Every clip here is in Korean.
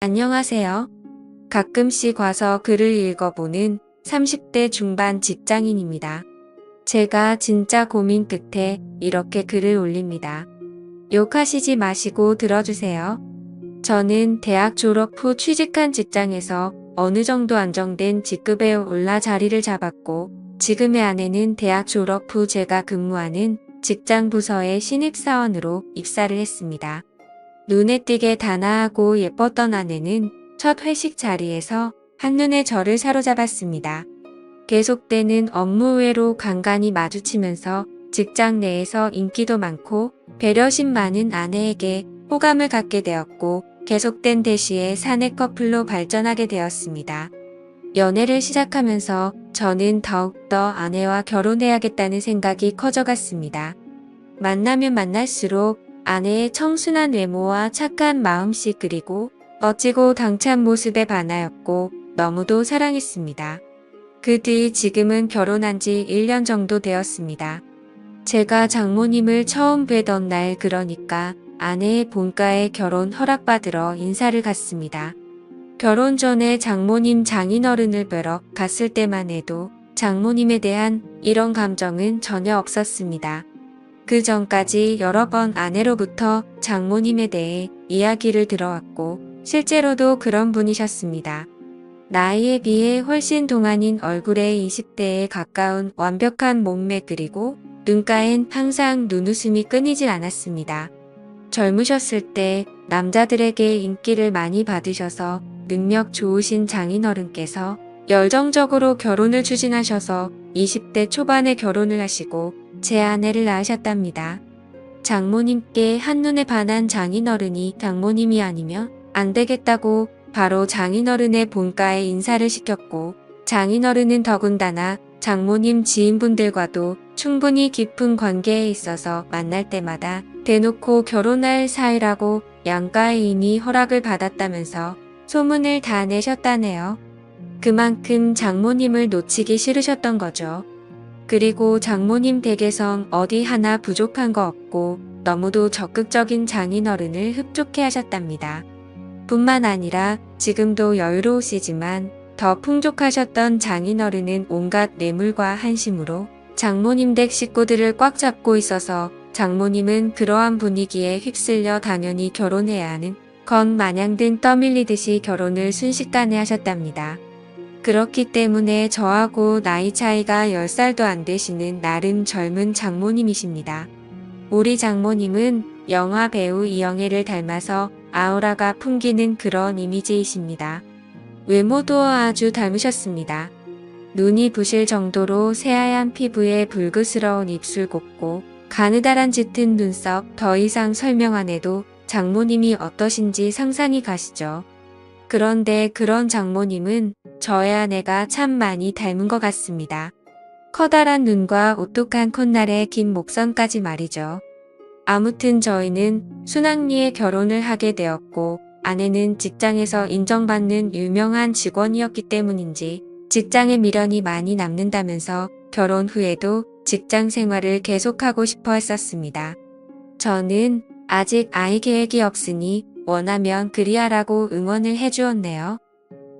안녕하세요. 가끔씩 와서 글을 읽어보는 30대 중반 직장인입니다. 제가 진짜 고민 끝에 이렇게 글을 올립니다. 욕하시지 마시고 들어주세요. 저는 대학 졸업 후 취직한 직장에서 어느 정도 안정된 직급에 올라 자리를 잡았고, 지금의 아내는 대학 졸업 후 제가 근무하는 직장 부서의 신입사원으로 입사를 했습니다. 눈에 띄게 단아하고 예뻤던 아내는 첫 회식 자리에서 한눈에 저를 사로잡았습니다. 계속되는 업무 외로 간간히 마주치면서 직장 내에서 인기도 많고 배려심 많은 아내에게 호감을 갖게 되었고, 계속된 대시에 사내 커플로 발전하게 되었습니다. 연애를 시작하면서 저는 더욱더 아내와 결혼해야겠다는 생각이 커져갔습니다. 만나면 만날수록 아내의 청순한 외모와 착한 마음씨, 그리고 멋지고 당찬 모습에 반하였고 너무도 사랑했습니다. 그 뒤 지금은 결혼한 지 1년 정도 되었습니다. 제가 장모님을 처음 뵈던 날, 그러니까 아내의 본가에 결혼 허락받으러 인사를 갔습니다. 결혼 전에 장모님 장인어른을 뵈러 갔을 때만 해도 장모님에 대한 이런 감정은 전혀 없었습니다. 그 전까지 여러 번 아내로부터 장모님에 대해 이야기를 들어왔고 실제로도 그런 분이셨습니다. 나이에 비해 훨씬 동안인 얼굴에 20대에 가까운 완벽한 몸매, 그리고 눈가엔 항상 눈웃음이 끊이질 않았습니다. 젊으셨을 때 남자들에게 인기를 많이 받으셔서 능력 좋으신 장인어른께서 열정적으로 결혼을 추진하셔서 20대 초반에 결혼을 하시고 제 아내를 낳으셨답니다. 장모님께 한눈에 반한 장인어른이 장모님이 아니면 안 되겠다고 바로 장인어른의 본가에 인사를 시켰고, 장인어른은 더군다나 장모님 지인분들과도 충분히 깊은 관계에 있어서 만날 때마다 대놓고 결혼할 사이라고 양가에 이미 허락을 받았다면서 소문을 다 내셨다네요. 그만큼 장모님을 놓치기 싫으셨던 거죠. 그리고 장모님 댁에선 어디 하나 부족한 거 없고 너무도 적극적인 장인어른을 흡족해 하셨답니다. 뿐만 아니라 지금도 여유로우시지만 더 풍족하셨던 장인어른은 온갖 뇌물과 한심으로 장모님 댁 식구들을 꽉 잡고 있어서 장모님은 그러한 분위기에 휩쓸려 당연히 결혼해야 하는 것 마냥 등 떠밀리듯이 결혼을 순식간에 하셨답니다. 그렇기 때문에 저하고 나이 차이가 10살도 안 되시는 나름 젊은 장모님이십니다. 우리 장모님은 영화 배우 이영애를 닮아서 아우라가 풍기는 그런 이미지이십니다. 외모도 아주 닮으셨습니다. 눈이 부실 정도로 새하얀 피부에 붉으스러운 입술 곱고 가느다란 짙은 눈썹, 더 이상 설명 안 해도 장모님이 어떠신지 상상이 가시죠. 그런데 그런 장모님은 저의 아내가 참 많이 닮은 것 같습니다. 커다란 눈과 오똑한 콧날에 긴 목선까지 말이죠. 아무튼 저희는 순학리에 결혼을 하게 되었고, 아내는 직장에서 인정받는 유명한 직원이었기 때문인지 직장의 미련이 많이 남는다면서 결혼 후에도 직장 생활을 계속하고 싶어 했었습니다. 저는 아직 아이 계획이 없으니 원하면 그리하라고 응원을 해주었네요.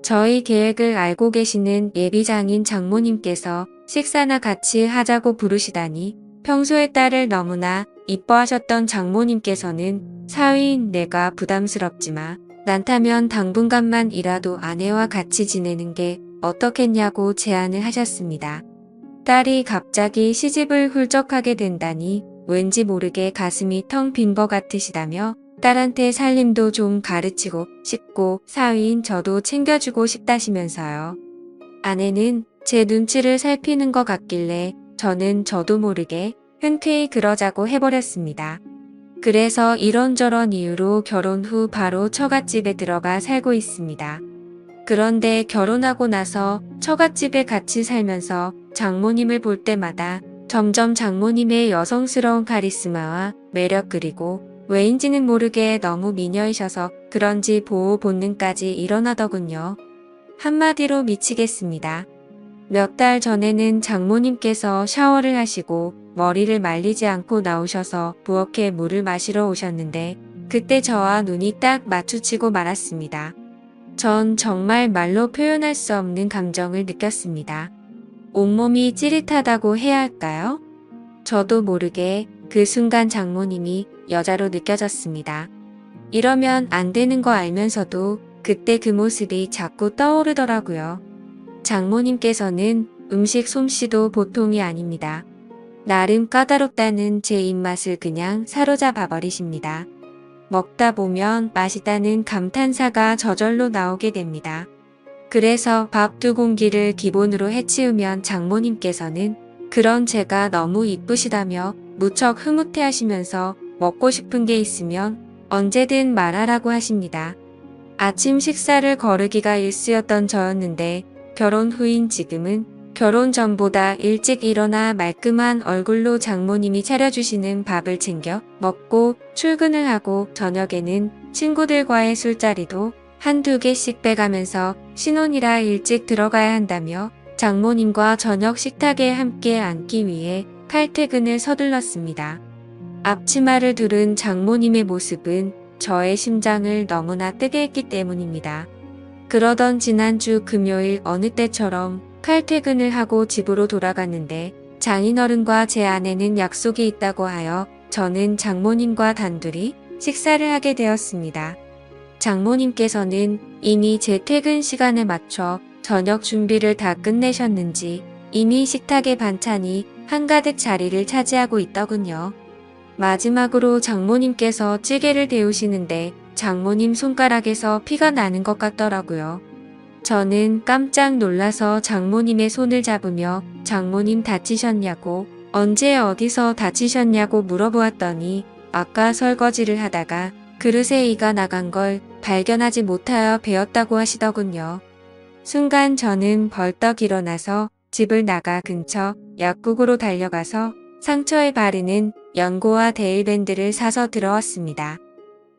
저희 계획을 알고 계시는 예비장인 장모님께서 식사나 같이 하자고 부르시다니 평소에 딸을 너무나 이뻐하셨던 장모님께서는 사위인 내가 부담스럽지만 난타면 당분간만이라도 아내와 같이 지내는 게 어떻겠냐고 제안을 하셨습니다. 딸이 갑자기 시집을 훌쩍하게 된다니 왠지 모르게 가슴이 텅 빈 것 같으시다며 딸한테 살림도 좀 가르치고 싶고 사위인 저도 챙겨주고 싶다시면서요. 아내는 제 눈치를 살피는 것 같길래 저는 저도 모르게 흔쾌히 그러자고 해버렸습니다. 그래서 이런저런 이유로 결혼 후 바로 처갓집에 들어가 살고 있습니다. 그런데 결혼하고 나서 처갓집에 같이 살면서 장모님을 볼 때마다 점점 장모님의 여성스러운 카리스마와 매력, 그리고 왜인지는 모르게 너무 미녀이셔서 그런지 보호 본능까지 일어나더군요. 한마디로 미치겠습니다. 몇 달 전에는 장모님께서 샤워를 하시고 머리를 말리지 않고 나오셔서 부엌에 물을 마시러 오셨는데 그때 저와 눈이 딱 마주치고 말았습니다. 전 정말 말로 표현할 수 없는 감정을 느꼈습니다. 온몸이 찌릿하다고 해야 할까요? 저도 모르게 그 순간 장모님이 여자로 느껴졌습니다. 이러면 안 되는 거 알면서도 그때 그 모습이 자꾸 떠오르더라고요. 장모님께서는 음식 솜씨도 보통이 아닙니다. 나름 까다롭다는 제 입맛을 그냥 사로잡아 버리십니다. 먹다 보면 맛있다는 감탄사가 저절로 나오게 됩니다. 그래서 밥 2공기를 기본으로 해치우면 장모님께서는 그런 제가 너무 이쁘시다며 무척 흐뭇해 하시면서 먹고 싶은 게 있으면 언제든 말하라고 하십니다. 아침 식사를 거르기가 일쑤였던 저였는데 결혼 후인 지금은 결혼 전보다 일찍 일어나 말끔한 얼굴로 장모님이 차려주시는 밥을 챙겨 먹고 출근을 하고 저녁에는 친구들과의 술자리도 한두 개씩 빼가면서 신혼이라 일찍 들어가야 한다며 장모님과 저녁 식탁에 함께 앉기 위해 칼퇴근을 서둘렀습니다. 앞치마를 두른 장모님의 모습은 저의 심장을 너무나 뜨게 했기 때문입니다. 그러던 지난주 금요일 어느 때처럼 칼퇴근을 하고 집으로 돌아갔는데 장인어른과 제 아내는 약속이 있다고 하여 저는 장모님과 단둘이 식사를 하게 되었습니다. 장모님께서는 이미 제 퇴근 시간에 맞춰 저녁 준비를 다 끝내셨는지 이미 식탁의 반찬이 한가득 자리를 차지하고 있더군요. 마지막으로 장모님께서 찌개를 데우시는데 장모님 손가락에서 피가 나는 것 같더라고요. 저는 깜짝 놀라서 장모님의 손을 잡으며 장모님 다치셨냐고 언제 어디서 다치셨냐고 물어보았더니 아까 설거지를 하다가 그릇에 이가 나간 걸 발견하지 못하여 베었다고 하시더군요. 순간 저는 벌떡 일어나서 집을 나가 근처 약국으로 달려가서 상처에 바르는 연고와 데일밴드를 사서 들어왔습니다.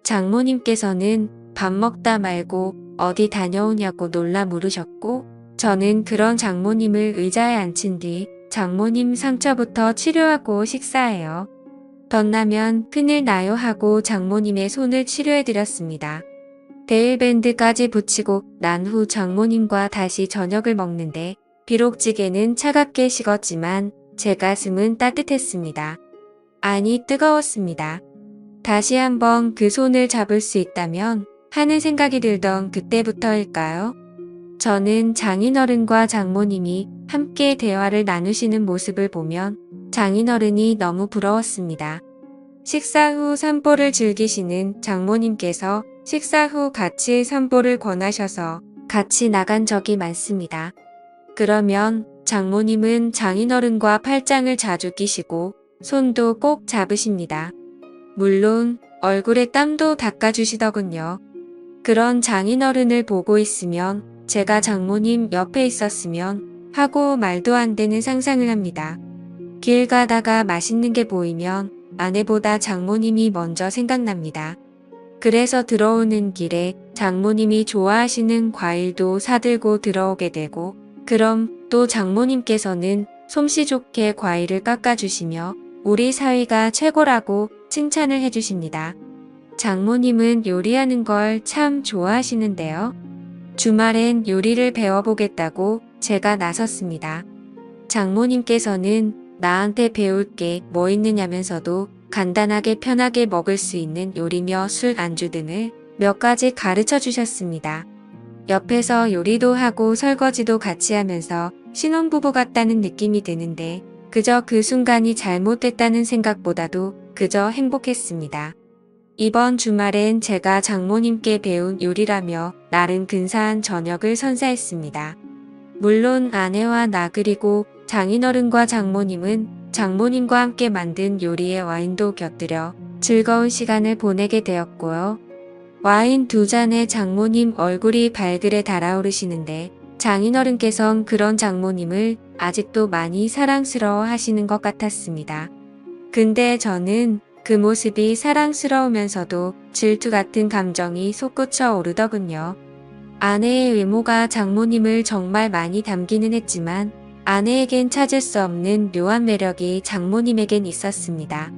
장모님께서는 밥 먹다 말고 어디 다녀오냐고 놀라 물으셨고 저는 그런 장모님을 의자에 앉힌 뒤 장모님 상처부터 치료하고 식사해요. 덧나면 큰일 나요 하고 장모님의 손을 치료해드렸습니다. 데일밴드까지 붙이고 난 후 장모님과 다시 저녁을 먹는데 비록 찌개는 차갑게 식었지만 제 가슴은 따뜻했습니다. 아니 뜨거웠습니다. 다시 한번 그 손을 잡을 수 있다면 하는 생각이 들던 그때부터일까요? 저는 장인어른과 장모님이 함께 대화를 나누시는 모습을 보면 장인어른이 너무 부러웠습니다. 식사 후 산보를 즐기시는 장모님께서 식사 후 같이 산보를 권하셔서 같이 나간 적이 많습니다. 그러면 장모님은 장인어른과 팔짱을 자주 끼시고 손도 꼭 잡으십니다. 물론 얼굴에 땀도 닦아주시더군요. 그런 장인어른을 보고 있으면 제가 장모님 옆에 있었으면 하고 말도 안 되는 상상을 합니다. 길 가다가 맛있는 게 보이면 아내보다 장모님이 먼저 생각납니다. 그래서 들어오는 길에 장모님이 좋아하시는 과일도 사들고 들어오게 되고 그럼 또 장모님께서는 솜씨 좋게 과일을 깎아주시며 우리 사위가 최고라고 칭찬을 해주십니다. 장모님은 요리하는 걸 참 좋아하시는데요. 주말엔 요리를 배워보겠다고 제가 나섰습니다. 장모님께서는 나한테 배울 게 뭐 있느냐면서도 간단하게 편하게 먹을 수 있는 요리며 술 안주 등을 몇 가지 가르쳐 주셨습니다. 옆에서 요리도 하고 설거지도 같이 하면서 신혼부부 같다는 느낌이 드는데 그저 그 순간이 잘못됐다는 생각보다도 그저 행복했습니다. 이번 주말엔 제가 장모님께 배운 요리라며 나름 근사한 저녁을 선사했습니다. 물론 아내와 나 그리고 장인어른과 장모님은 장모님과 함께 만든 요리에 와인도 곁들여 즐거운 시간을 보내게 되었고요. 와인 2잔에 장모님 얼굴이 발그레 달아오르시는데 장인어른께선 그런 장모님을 아직도 많이 사랑스러워 하시는 것 같았습니다. 근데 저는 그 모습이 사랑스러우면서도 질투 같은 감정이 솟구쳐 오르더군요. 아내의 외모가 장모님을 정말 많이 닮기는 했지만 아내에겐 찾을 수 없는 묘한 매력이 장모님에겐 있었습니다.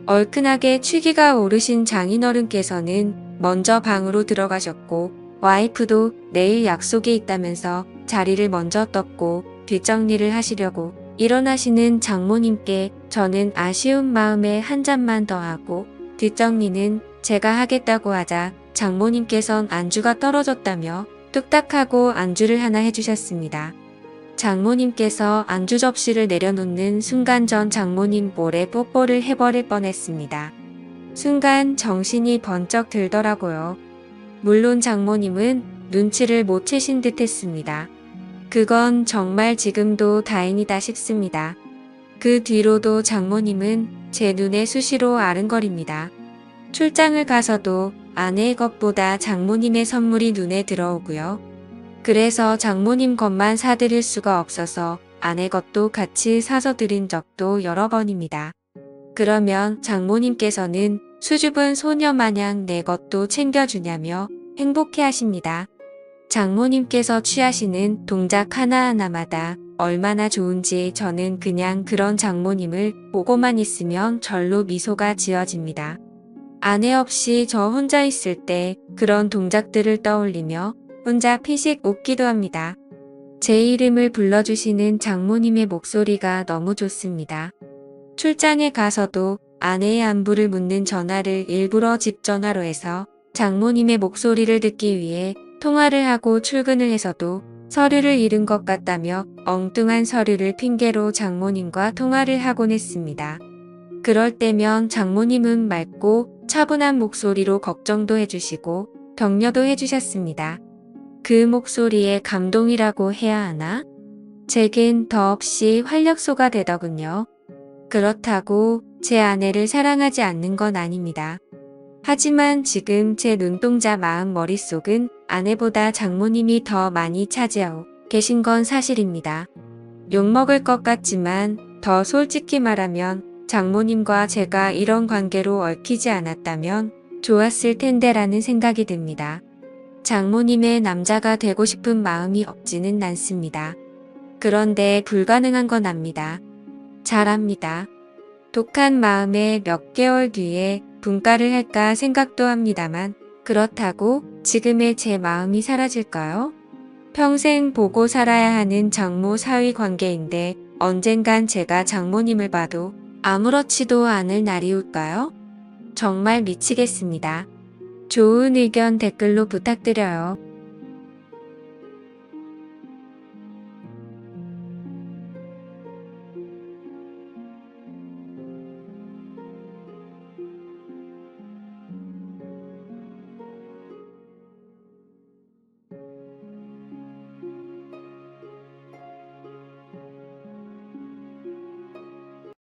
얼큰하게 취기가 오르신 장인어른께서는 먼저 방으로 들어가셨고 와이프도 내일 약속이 있다면서 자리를 먼저 떴고 뒷정리를 하시려고 일어나시는 장모님께 저는 아쉬운 마음에 한 잔만 더 하고 뒷정리는 제가 하겠다고 하자 장모님께선 안주가 떨어졌다며 뚝딱하고 안주를 하나 해주셨습니다. 장모님께서 안주 접시를 내려놓는 순간 전 장모님 볼에 뽀뽀를 해버릴 뻔했습니다. 순간 정신이 번쩍 들더라고요. 물론 장모님은 눈치를 못 채신 듯 했습니다. 그건 정말 지금도 다행이다 싶습니다. 그 뒤로도 장모님은 제 눈에 수시로 아른거립니다. 출장을 가서도 아내의 것보다 장모님의 선물이 눈에 들어오고요. 그래서 장모님 것만 사드릴 수가 없어서 아내 것도 같이 사서 드린 적도 여러 번입니다. 그러면 장모님께서는 수줍은 소녀 마냥 내 것도 챙겨주냐며 행복해 하십니다. 장모님께서 취하시는 동작 하나하나마다 얼마나 좋은지 저는 그냥 그런 장모님을 보고만 있으면 절로 미소가 지어집니다. 아내 없이 저 혼자 있을 때 그런 동작들을 떠올리며 혼자 피식 웃기도 합니다. 제 이름을 불러주시는 장모님의 목소리가 너무 좋습니다. 출장에 가서도 아내의 안부를 묻는 전화를 일부러 집 전화로 해서 장모님의 목소리를 듣기 위해 통화를 하고 출근을 해서도 서류를 잃은 것 같다며 엉뚱한 서류를 핑계로 장모님과 통화를 하곤 했습니다. 그럴 때면 장모님은 맑고 차분한 목소리로 걱정도 해주시고 격려도 해주셨습니다. 그 목소리에 감동이라고 해야 하나? 제겐 더없이 활력소가 되더군요. 그렇다고 제 아내를 사랑하지 않는 건 아닙니다. 하지만 지금 제 눈동자 마음 머릿속은 아내보다 장모님이 더 많이 차지하고 계신 건 사실입니다. 욕먹을 것 같지만 더 솔직히 말하면 장모님과 제가 이런 관계로 얽히지 않았다면 좋았을 텐데라는 생각이 듭니다. 장모님의 남자가 되고 싶은 마음이 없지는 않습니다. 그런데 불가능한 건 압니다. 잘 압니다. 독한 마음에 몇 개월 뒤에 분가를 할까 생각도 합니다만 그렇다고 지금의 제 마음이 사라질까요? 평생 보고 살아야 하는 장모 사위 관계인데 언젠간 제가 장모님을 봐도 아무렇지도 않을 날이 올까요? 정말 미치겠습니다. 좋은 의견 댓글로 부탁드려요.